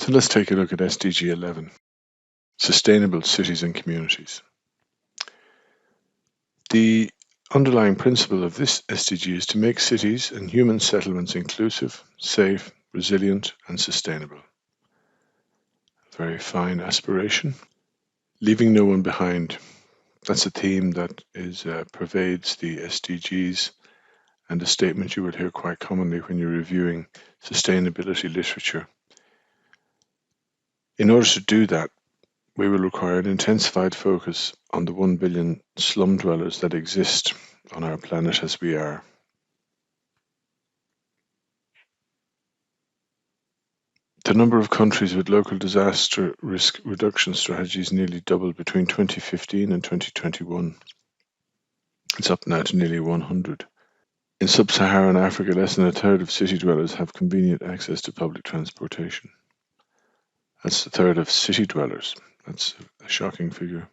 So let's take a look at SDG 11, Sustainable Cities and Communities. The underlying principle of this SDG is to make cities and human settlements inclusive, safe, resilient, and sustainable. A very fine aspiration. Leaving no one behind. That's a theme that pervades the SDGs and a statement you will hear quite commonly when you're reviewing sustainability literature. In order to do that, we will require an intensified focus on the 1 billion slum dwellers that exist on our planet as we are. The number of countries with local disaster risk reduction strategies nearly doubled between 2015 and 2021. It's up now to nearly 100. In sub-Saharan Africa, less than a third of city dwellers have convenient access to public transportation. That's a third of city dwellers. That's a shocking figure.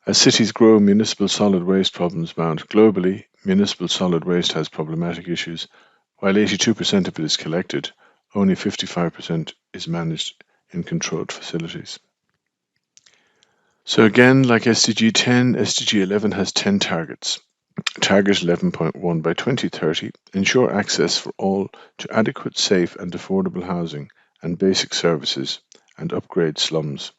As cities grow, municipal solid waste problems mount. Globally, municipal solid waste has problematic issues. While 82% of it is collected, only 55% is managed in controlled facilities. So again, like SDG 10, SDG 11 has 10 targets. Target 11.1 by 2030, ensure access for all to adequate, safe and affordable housing and basic services and upgrade slums.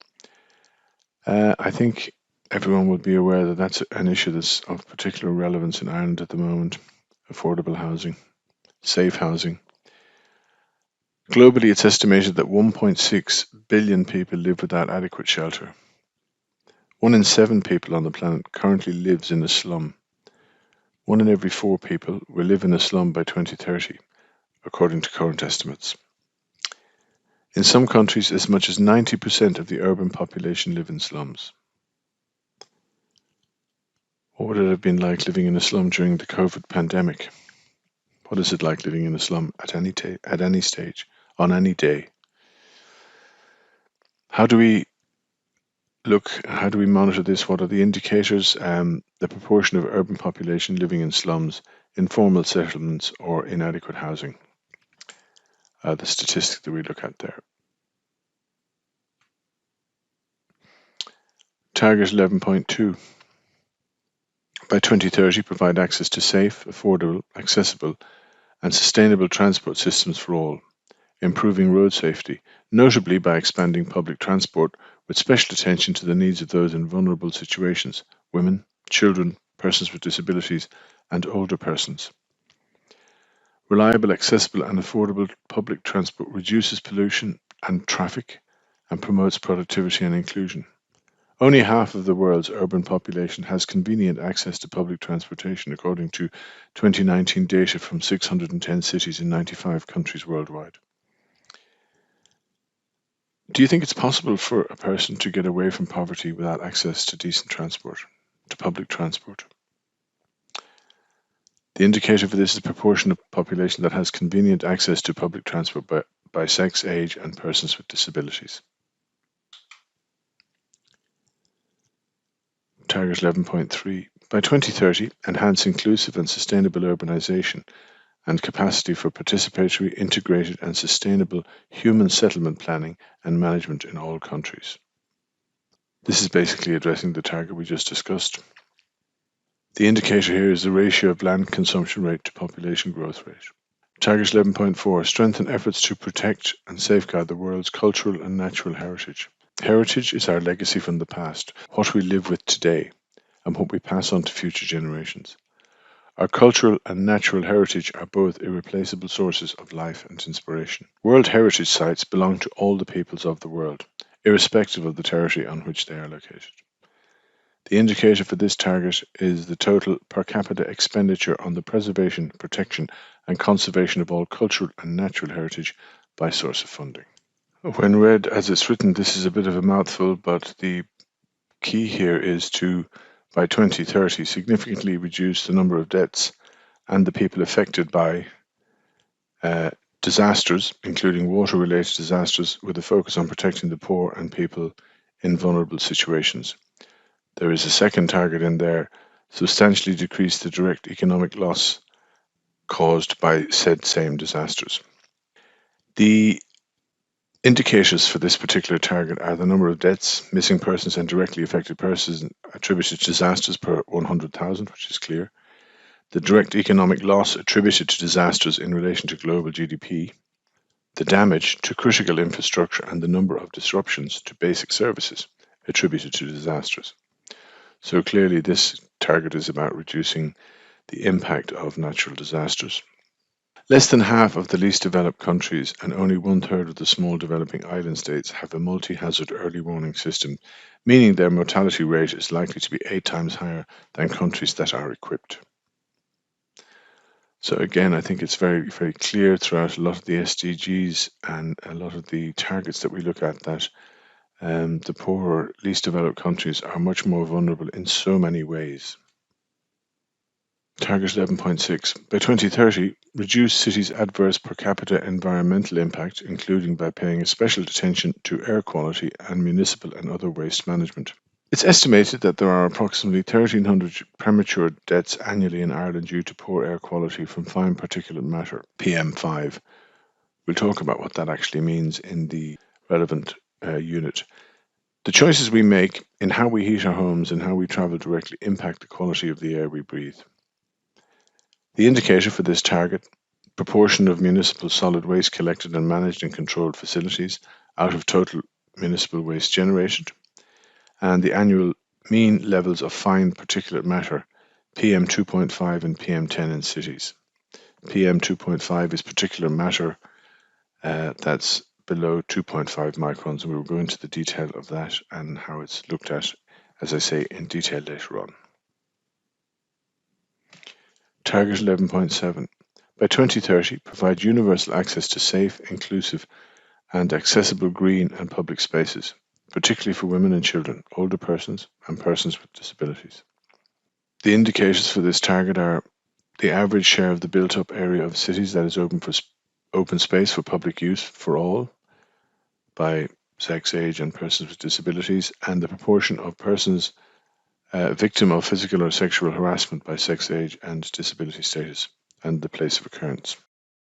I think everyone would be aware that that's an issue that's of particular relevance in Ireland at the moment. Affordable housing, safe housing. Globally, it's estimated that 1.6 billion people live without adequate shelter. 1 in 7 people on the planet currently lives in a slum. 1 in every 4 people will live in a slum by 2030, according to current estimates. In some countries, as much as 90% of the urban population live in slums. What would it have been like living in a slum during the COVID pandemic? What is it like living in a slum at any stage, on any day? How do we monitor this? What are the indicators? The proportion of urban population living in slums, informal settlements, or inadequate housing. The statistic that we look at there. Target 11.2. By 2030, provide access to safe, affordable, accessible, and sustainable transport systems for all, improving road safety, notably by expanding public transport with special attention to the needs of those in vulnerable situations, women, children, persons with disabilities, and older persons. Reliable, accessible, and affordable public transport reduces pollution and traffic and promotes productivity and inclusion. Only half of the world's urban population has convenient access to public transportation, according to 2019 data from 610 cities in 95 countries worldwide. Do you think it's possible for a person to get away from poverty without access to decent transport, to public transport? The indicator for this is the proportion of population that has convenient access to public transport by sex, age, and persons with disabilities. Target 11.3. By 2030, enhance inclusive and sustainable urbanization and capacity for participatory, integrated, and sustainable human settlement planning and management in all countries. This is basically addressing the target we just discussed. The indicator here is the ratio of land consumption rate to population growth rate. Target 11.4. Strengthen efforts to protect and safeguard the world's cultural and natural heritage. Heritage is our legacy from the past, what we live with today, and what we pass on to future generations. Our cultural and natural heritage are both irreplaceable sources of life and inspiration. World Heritage Sites belong to all the peoples of the world, irrespective of the territory on which they are located. The indicator for this target is the total per capita expenditure on the preservation, protection, and conservation of all cultural and natural heritage by source of funding. When read as it's written, this is a bit of a mouthful, but the key here is to, by 2030, significantly reduce the number of deaths and the people affected by disasters, including water-related disasters, with a focus on protecting the poor and people in vulnerable situations. There is a second target in there, substantially decrease the direct economic loss caused by said same disasters. The Indicators for this particular target are the number of deaths, missing persons, and directly affected persons attributed to disasters per 100,000, which is clear. The direct economic loss attributed to disasters in relation to global GDP. The damage to critical infrastructure and the number of disruptions to basic services attributed to disasters. So clearly, this target is about reducing the impact of natural disasters. Less than half of the least developed countries and only one-third of the small developing island states have a multi-hazard early warning system, meaning their mortality rate is likely to be 8 times higher than countries that are equipped. So again, I think it's very, very clear throughout a lot of the SDGs and a lot of the targets that we look at that the poorer, least developed countries are much more vulnerable in so many ways. Target 11.6. By 2030, reduce cities' adverse per capita environmental impact, including by paying special attention to air quality and municipal and other waste management. It's estimated that there are approximately 1,300 premature deaths annually in Ireland due to poor air quality from fine particulate matter, PM5. We'll talk about what that actually means in the relevant unit. The choices we make in how we heat our homes and how we travel directly impact the quality of the air we breathe. The indicator for this target, proportion of municipal solid waste collected and managed in controlled facilities out of total municipal waste generated, and the annual mean levels of fine particulate matter, PM2.5 and PM10 in cities. PM2.5 is particulate matter that's below 2.5 microns, and we will go into the detail of that and how it's looked at, as I say, in detail later on. Target 11.7. By 2030, provide universal access to safe, inclusive, and accessible green and public spaces, particularly for women and children, older persons, and persons with disabilities. The indicators for this target are the average share of the built-up area of cities that is open space for public use for all by sex, age, and persons with disabilities, and the proportion of persons victim of physical or sexual harassment by sex, age, and disability status, and the place of occurrence.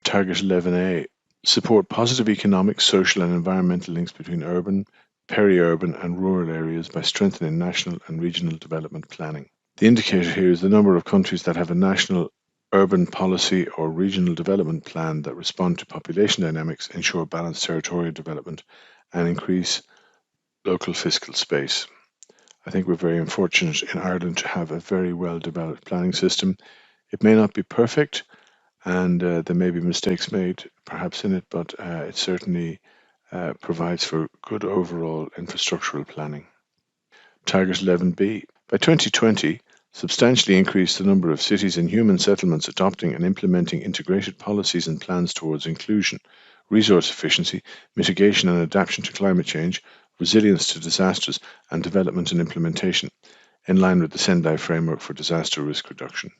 Target 11A. Support positive economic, social, and environmental links between urban, peri-urban, and rural areas by strengthening national and regional development planning. The indicator here is the number of countries that have a national urban policy or regional development plan that respond to population dynamics, ensure balanced territorial development, and increase local fiscal space. I think we're very unfortunate in Ireland to have a very well developed planning system. It may not be perfect, and there may be mistakes made perhaps in it, but it certainly provides for good overall infrastructural planning. Target 11B. By 2020, substantially increase the number of cities and human settlements adopting and implementing integrated policies and plans towards inclusion, resource efficiency, mitigation and adaptation to climate change, resilience to disasters, and development and implementation, in line with the Sendai Framework for Disaster Risk Reduction.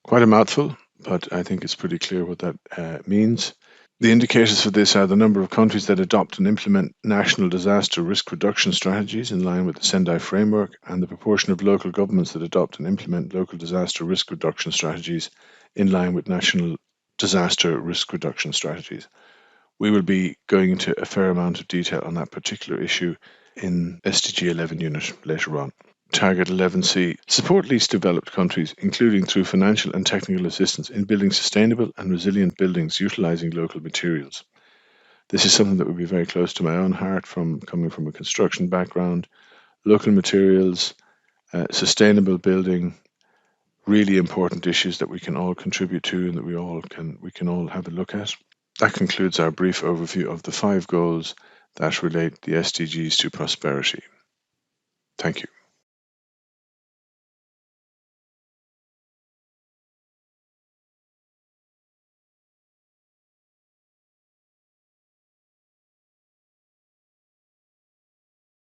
Quite a mouthful, but I think it's pretty clear what that means. The indicators for this are the number of countries that adopt and implement national disaster risk reduction strategies in line with the Sendai Framework, and the proportion of local governments that adopt and implement local disaster risk reduction strategies in line with national disaster risk reduction strategies. We will be going into a fair amount of detail on that particular issue in SDG 11 unit later on. Target 11C. Support least developed countries, including through financial and technical assistance, in building sustainable and resilient buildings utilizing local materials. This is something that would be very close to my own heart from coming from a construction background. Local materials, sustainable building, really important issues that we can all contribute to and that we can all have a look at. That concludes our brief overview of the 5 goals that relate the SDGs to prosperity. Thank you.